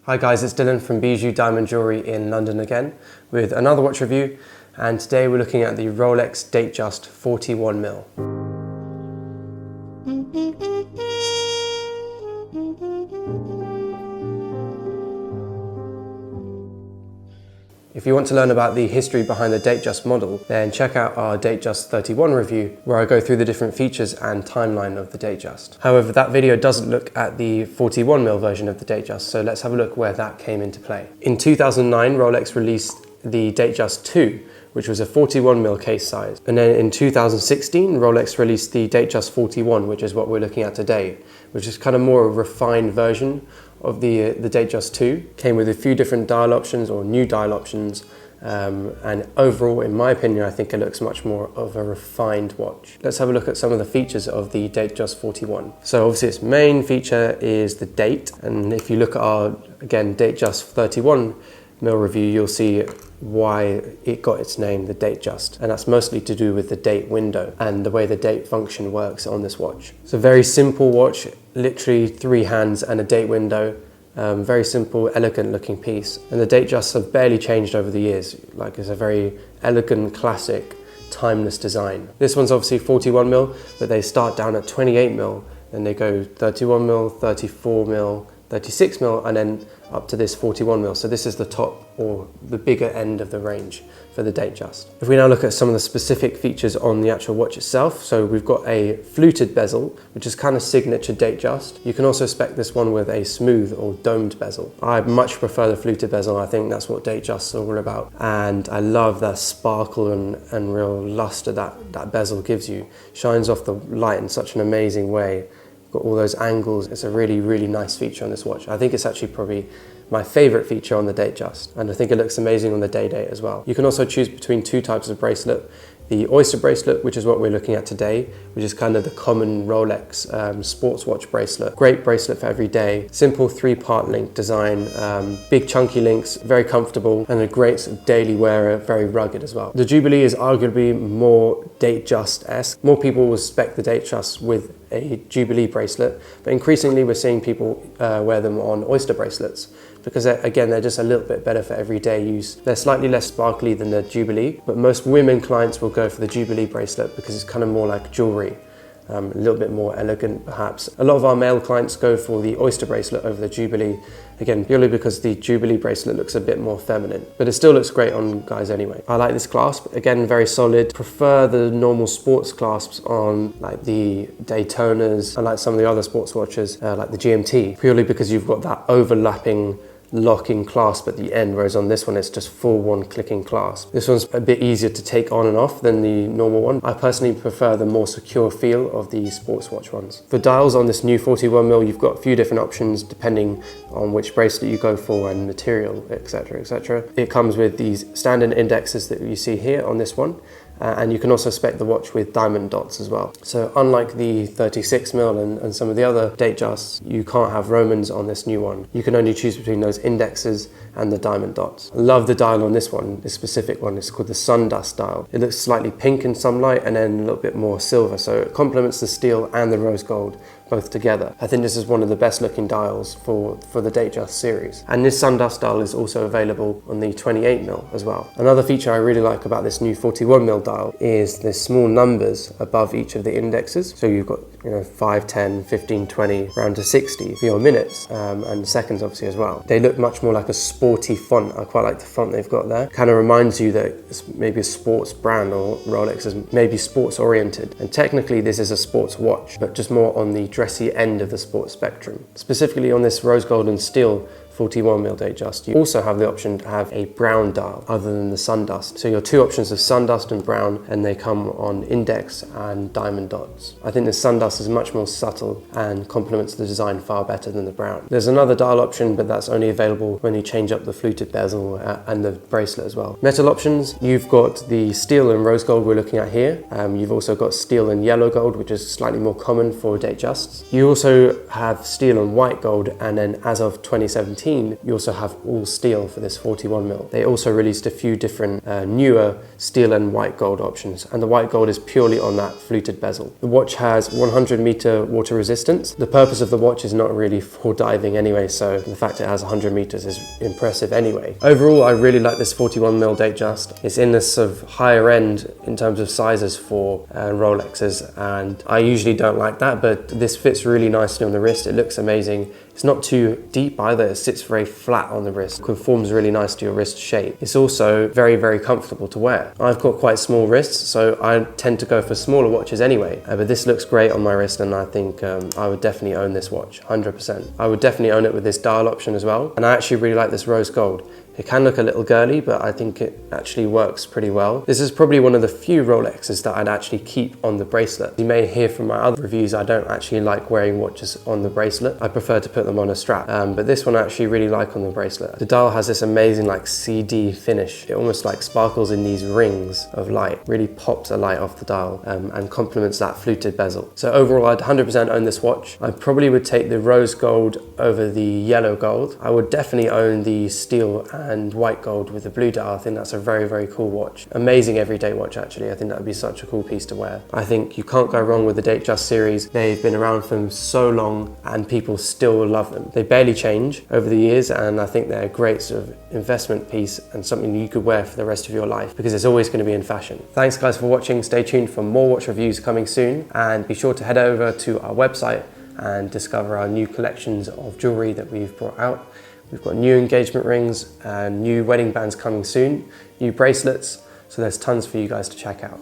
Hi guys, it's Dylan from Bijou Diamond Jewellery in London again with another watch review, and today we're looking at the Rolex Datejust 41mm. If you want to learn about the history behind the Datejust model, then check out our Datejust 31 review where I go through the different features and timeline of the Datejust. However, that video doesn't look at the 41mm version of the Datejust, so let's have a look where that came into play. In 2009, Rolex released the Datejust 2, which was a 41mm case size. And then in 2016, Rolex released the Datejust 41, which is what we're looking at today, which is kind of more a refined version of the Datejust 2. Came with a few different dial options or new dial options, and overall, in my opinion, I think it looks much more of a refined watch. Let's have a look at some of the features of the Datejust 41. So obviously its main feature is the date, and if you look at our, again, Datejust 31mm review, you'll see why it got its name, the Datejust, and that's mostly to do with the date window and the way the date function works on this watch. It's a very simple watch, literally 3 hands and a date window. Very simple, elegant looking piece, and the Datejusts have barely changed over the years. Like, it's a very elegant, classic, timeless design. This one's obviously 41mm, but they start down at 28mm, then they go 31mm, 34mm, 36mm, and then up to this 41mm. So this is the top, or the bigger end of the range for the Datejust. If we now look at some of the specific features on the actual watch itself, so we've got a fluted bezel, which is kind of signature Datejust. You can also spec this one with a smooth or domed bezel. I much prefer the fluted bezel. I think that's what Datejusts are all about. And I love that sparkle and real luster that bezel gives you. Shines off the light in such an amazing way. Got all those angles. It's a really, really nice feature on this watch. I think it's actually probably my favorite feature on the Datejust, and I think it looks amazing on the day date as well. You can also choose between 2 types of bracelet. The Oyster bracelet, which is what we're looking at today, which is kind of the common Rolex sports watch bracelet. Great bracelet for every day. Simple 3-part link design, big chunky links, very comfortable, and a great sort of daily wearer, very rugged as well. The Jubilee is arguably more Datejust-esque. More people will spec the Datejust with a Jubilee bracelet, but increasingly we're seeing people wear them on Oyster bracelets, because again, they're just a little bit better for everyday use. They're slightly less sparkly than the Jubilee, but most women clients will go for the Jubilee bracelet because it's kind of more like jewelry, a little bit more elegant perhaps. A lot of our male clients go for the Oyster bracelet over the Jubilee, again, purely because the Jubilee bracelet looks a bit more feminine, but it still looks great on guys anyway. I like this clasp, again, very solid. Prefer the normal sports clasps on like the Daytonas and like some of the other sports watches, like the GMT, purely because you've got that overlapping locking clasp at the end, whereas on this one it's just full one clicking clasp. This one's a bit easier to take on and off than the normal one. I personally prefer the more secure feel of the sports watch ones. For dials on this new 41mm, you've got a few different options depending on which bracelet you go for and material, etc, etc. It comes with these standard indexes that you see here on this one. And you can also spec the watch with diamond dots as well. So unlike the 36mm and some of the other Datejusts, you can't have Romans on this new one. You can only choose between those indexes and the diamond dots. I love the dial on this one, this specific one. It's called the Sundust dial. It looks slightly pink in some light and then a little bit more silver, so it complements the steel and the rose gold both together. I think this is one of the best looking dials for the Datejust series. And this Sundust dial is also available on the 28mm as well. Another feature I really like about this new 41mm dial is the small numbers above each of the indexes. So you've got 5, 10, 15, 20, round to 60 for your minutes, and seconds obviously as well. They look much more like a sporty font. I quite like the font they've got there. Kind of reminds you that it's maybe a sports brand, or Rolex is maybe sports oriented. And technically this is a sports watch, but just more on the dressy end of the sports spectrum. Specifically on this rose gold and steel 41mm Datejust, you also have the option to have a brown dial other than the Sundust. So your 2 options are Sundust and brown, and they come on index and diamond dots. I think the Sundust is much more subtle and complements the design far better than the brown. There's another dial option, but that's only available when you change up the fluted bezel and the bracelet as well. Metal options, you've got the steel and rose gold we're looking at here. You've also got steel and yellow gold, which is slightly more common for Datejusts. You also have steel and white gold, and then as of 2017, 2019, you also have all steel for this 41mm. They also released a few different newer steel and white gold options, and the white gold is purely on that fluted bezel. The watch has 100-meter water resistance. The purpose of the watch is not really for diving anyway, so the fact it has 100 meters is impressive anyway. Overall, I really like this 41mm Datejust. It's in this sort of higher end in terms of sizes for Rolexes, and I usually don't like that, but this fits really nicely on the wrist. It looks amazing. It's not too deep either. It sits very flat on the wrist. Conforms really nice to your wrist shape. It's also very, very comfortable to wear. I've got quite small wrists, so I tend to go for smaller watches anyway, but this looks great on my wrist, and I think I would definitely own this watch, 100%. I would definitely own it with this dial option as well, and I actually really like this rose gold. It can look a little girly, but I think it actually works pretty well. This is probably one of the few Rolexes that I'd actually keep on the bracelet. You may hear from my other reviews, I don't actually like wearing watches on the bracelet. I prefer to put them on a strap, but this one I actually really like on the bracelet. The dial has this amazing like CD finish. It almost like sparkles in these rings of light, really pops a light off the dial and complements that fluted bezel. So overall, I'd 100% own this watch. I probably would take the rose gold over the yellow gold. I would definitely own the steel and white gold with the blue dial. I think that's a very, very cool watch. Amazing everyday watch, actually. I think that would be such a cool piece to wear. I think you can't go wrong with the Datejust series. They've been around for so long and people still love them. They barely change over the years, and I think they're a great sort of investment piece and something you could wear for the rest of your life because it's always going to be in fashion. Thanks guys for watching. Stay tuned for more watch reviews coming soon, and be sure to head over to our website and discover our new collections of jewellery that we've brought out. We've got new engagement rings and new wedding bands coming soon, new bracelets, so there's tons for you guys to check out.